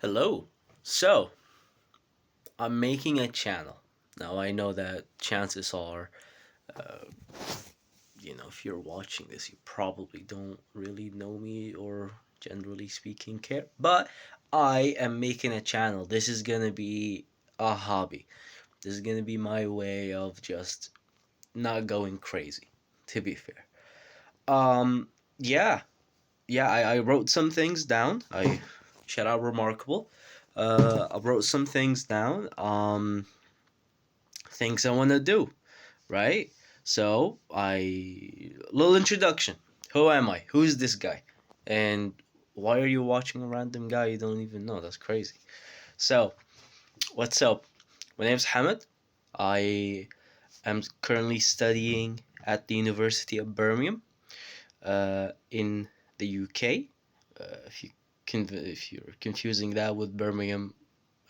Hello. So, I'm making a channel. Now, I know that chances are, uh, if you're watching this, you probably don't really know me or generally speaking care. But I am making a channel. This is going to be a hobby. This is going to be my way of just not going crazy, to be fair. Yeah. Yeah, I wrote some things down. Shout out Remarkable. I wrote some things down. Things I want to do, right? So little introduction. Who am I? Who's this guy? And why are you watching a random guy you don't even know? That's crazy. So, what's up? My name's Hamid. I am currently studying at the University of Birmingham, in the UK. If you're confusing that with Birmingham,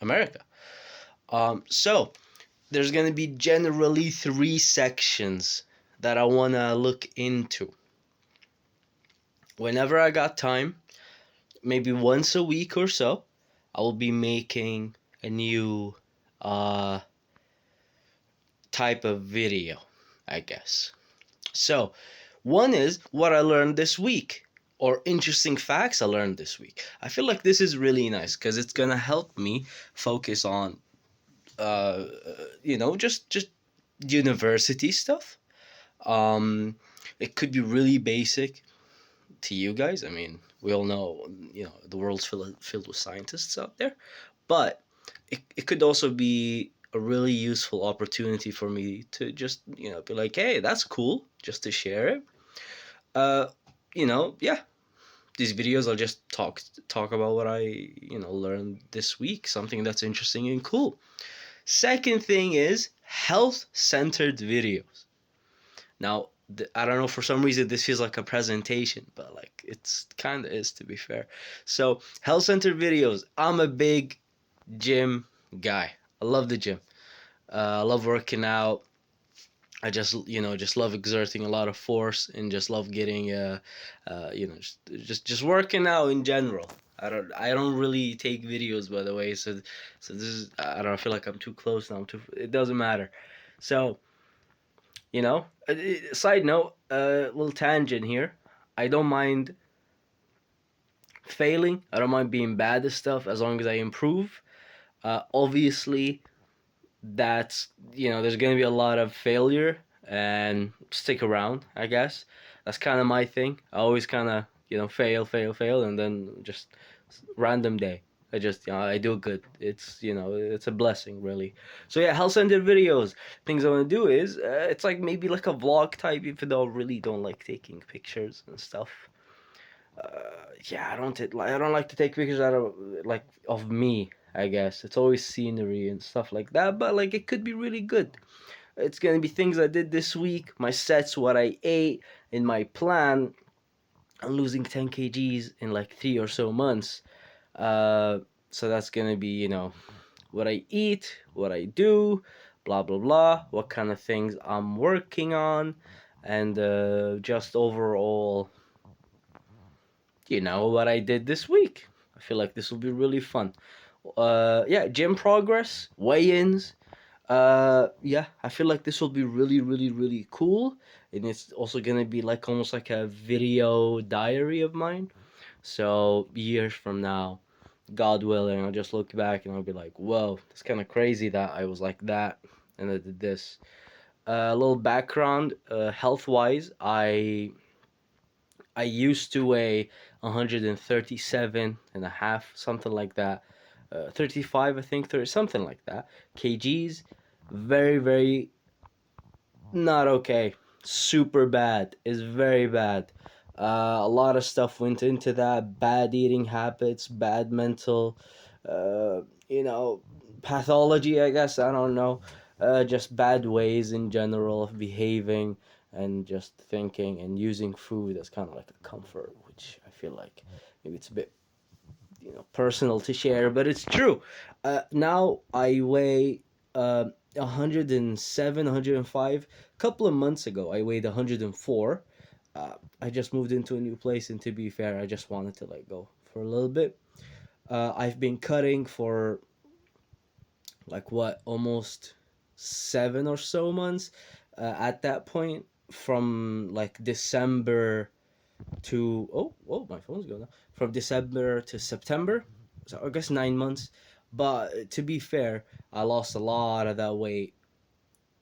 America. So there's gonna be generally three sections that I wanna look into. Whenever I got time, maybe once a week or so, I will be making a new uh, type of video, I guess. So, one is what I learned this week, or interesting facts I learned this week. I feel like this is really nice because it's gonna help me focus on, just university stuff. Um, it could be really basic to you guys. I mean, we all know, the world's filled with scientists out there, but it could also be a really useful opportunity for me to just, be like, hey, that's cool, just to share it. Uh, yeah, these videos I'll just talk about what I, learned this week, something that's interesting and cool. Second thing is health centered videos. Now, I don't know, for some reason this feels like a presentation, but like it's kind of is, to be fair. So, health center videos. I'm a big gym guy. I love the gym. I love working out. I just love exerting a lot of force and just love getting just working out in general. I don't really take videos, by the way. So this is, I don't know, I feel like I'm too close now. It doesn't matter. So, side note, little tangent here. I don't mind failing. I don't mind being bad at stuff as long as I improve. Obviously, there's going to be a lot of failure and stick around, I guess. That's kind of my thing. I always kind of, fail, and then just random day. I do good. It's a blessing, really. So yeah, health centered videos. Things I want to do is, it's like maybe like a vlog type, even though I really don't like taking pictures and stuff. Yeah, I don't like to take pictures out of, like, of me. I guess it's always scenery and stuff like that, but like it could be really good. It's gonna be things I did this week, my sets, what I ate, in my plan. I'm losing 10 kgs in like 3 or so months. Uh, so that's gonna be, what I eat, what I do, blah blah blah, what kind of things I'm working on, and just overall, what I did this week. I feel like this will be really fun. Yeah, gym progress, weigh-ins. Yeah, I feel like this will be really, really, really cool, and it's also gonna be like almost like a video diary of mine. So years from now, God willing, I'll just look back and I'll be like, "Whoa, it's kind of crazy that I was like that and I did this." A little background, health wise, I used to weigh 137 and a half, something like that. 35, I think, 30, something like that. kgs. Very, very not okay. Super bad. Is very bad. A lot of stuff went into that. Bad eating habits, bad mental, uh, you know, pathology, I guess. I don't know. Just bad ways in general of behaving and just thinking and using food as kind of like a comfort, which I feel like maybe it's a bit, personal to share, but it's true. Now I weigh 107, 105. A couple of months ago, I weighed 104. I just moved into a new place, and to be fair, I just wanted to let go for a little bit. I've been cutting for like what, almost 7 or so months. At that point, from like December to my phone's going off. From December to September, so I guess 9 months. But to be fair, I lost a lot of that weight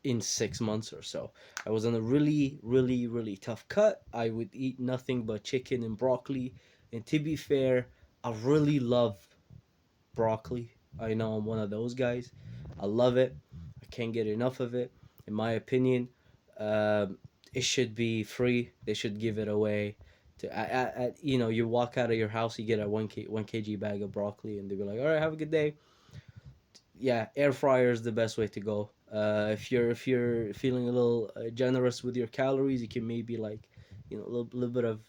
in 6 months or so. I was on a really, really, really tough cut. I would eat nothing but chicken and broccoli. And to be fair, I really love broccoli. I know I'm one of those guys. I love it. I can't get enough of it. In my opinion, it should be free. They should give it away. You walk out of your house, you get a 1 kg bag of broccoli, and they be like, "All right, have a good day." Yeah, air fryer is the best way to go. If you're feeling a little generous with your calories, you can maybe like, a little bit of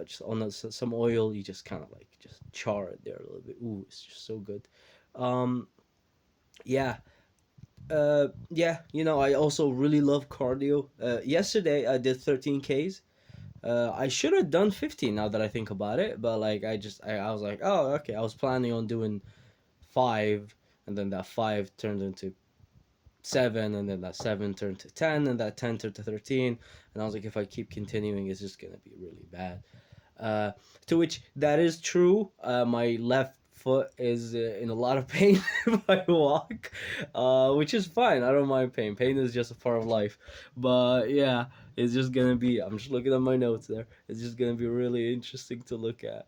just on some oil. You just kind of like just char it there a little bit. Ooh, it's just so good. Um, yeah, yeah. I also really love cardio. Yesterday I did 13 Ks. I should have done 15 now that I think about it, but like I was like, oh, okay. I was planning on doing five, and then that five turned into seven, and then that seven turned to 10, and that 10 turned to 13. And I was like, if I keep continuing, it's just gonna be really bad. Uh, to which that is true. My left foot is in a lot of pain if I walk, which is fine. I don't mind pain. Pain is just a part of life. But yeah, it's just gonna be. I'm just looking at my notes there. It's just gonna be really interesting to look at.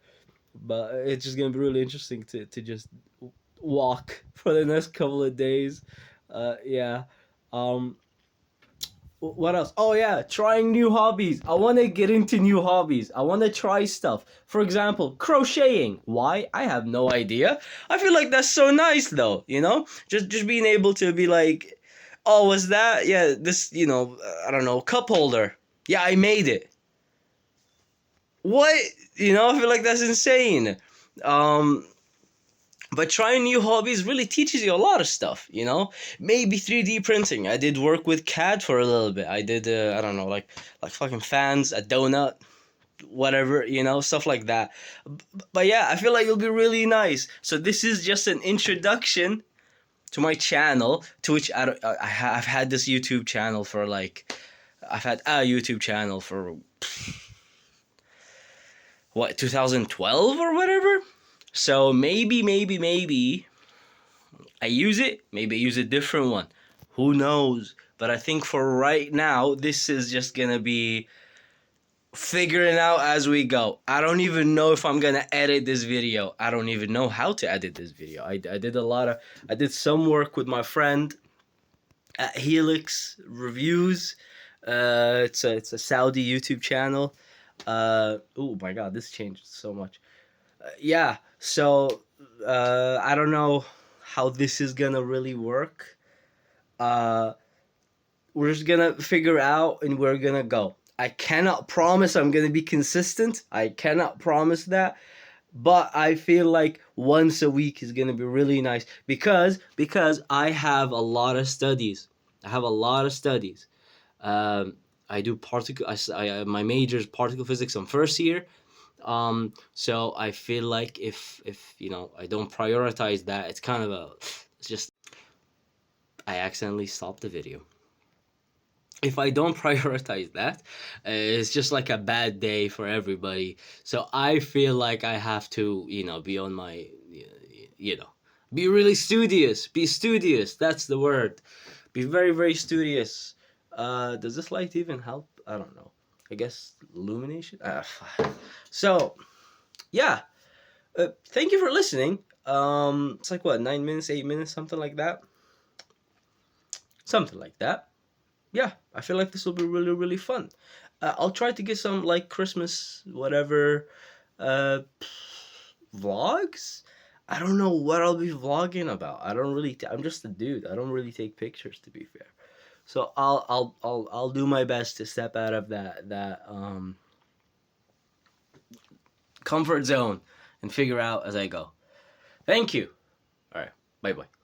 But it's just gonna be really interesting to just walk for the next couple of days. Yeah. Um, what else? Oh yeah, trying new hobbies. I want to get into new hobbies. I want to try stuff. For example, crocheting. Why? I have no idea. I feel like that's so nice though, Just being able to be like, "Oh, was that? Yeah, this, I don't know, cup holder. Yeah, I made it." What? I feel like that's insane. Um but trying new hobbies really teaches you a lot of stuff. Maybe 3D printing. I did work with CAD for a little bit. I did I don't know, like fucking fans, a donut, whatever, stuff like that. But yeah, I feel like it'll be really nice. So this is just an introduction to my channel, to which I've had this YouTube channel for like, I've had a YouTube channel for what, 2012 or whatever. So maybe I use it. Maybe I use a different one. Who knows? But I think for right now, this is just gonna be figuring out as we go. I don't even know if I'm gonna edit this video. I don't even know how to edit this video. I did some work with my friend at Helix Reviews. It's a Saudi YouTube channel. Oh my God, this changed so much. Yeah, so I don't know how this is gonna really work. Uh, we're just gonna figure out and we're gonna go. I cannot promise I'm gonna be consistent. I cannot promise that, but I feel like once a week is gonna be really nice because I have a lot of studies. I have a lot of studies. Um, I do particle. My major is particle physics on first year. So I feel like if I don't prioritize that, it's kind of it's just I accidentally stopped the video. If I don't prioritize that, it's just like a bad day for everybody. So I feel like I have to, be on my, be really studious. Be studious. That's the word. Be very, very studious. Does this light even help? I don't know. I guess illumination. So yeah. Thank you for listening. It's like what, 9 minutes, 8 minutes, something like that. Something like that. Yeah, I feel like this will be really, really fun. I'll try to get some like Christmas whatever uh, vlogs. I don't know what I'll be vlogging about. I don't really. I'm just a dude. I don't really take pictures, to be fair. So I'll do my best to step out of that comfort zone and figure out as I go. Thank you. All right. Bye bye.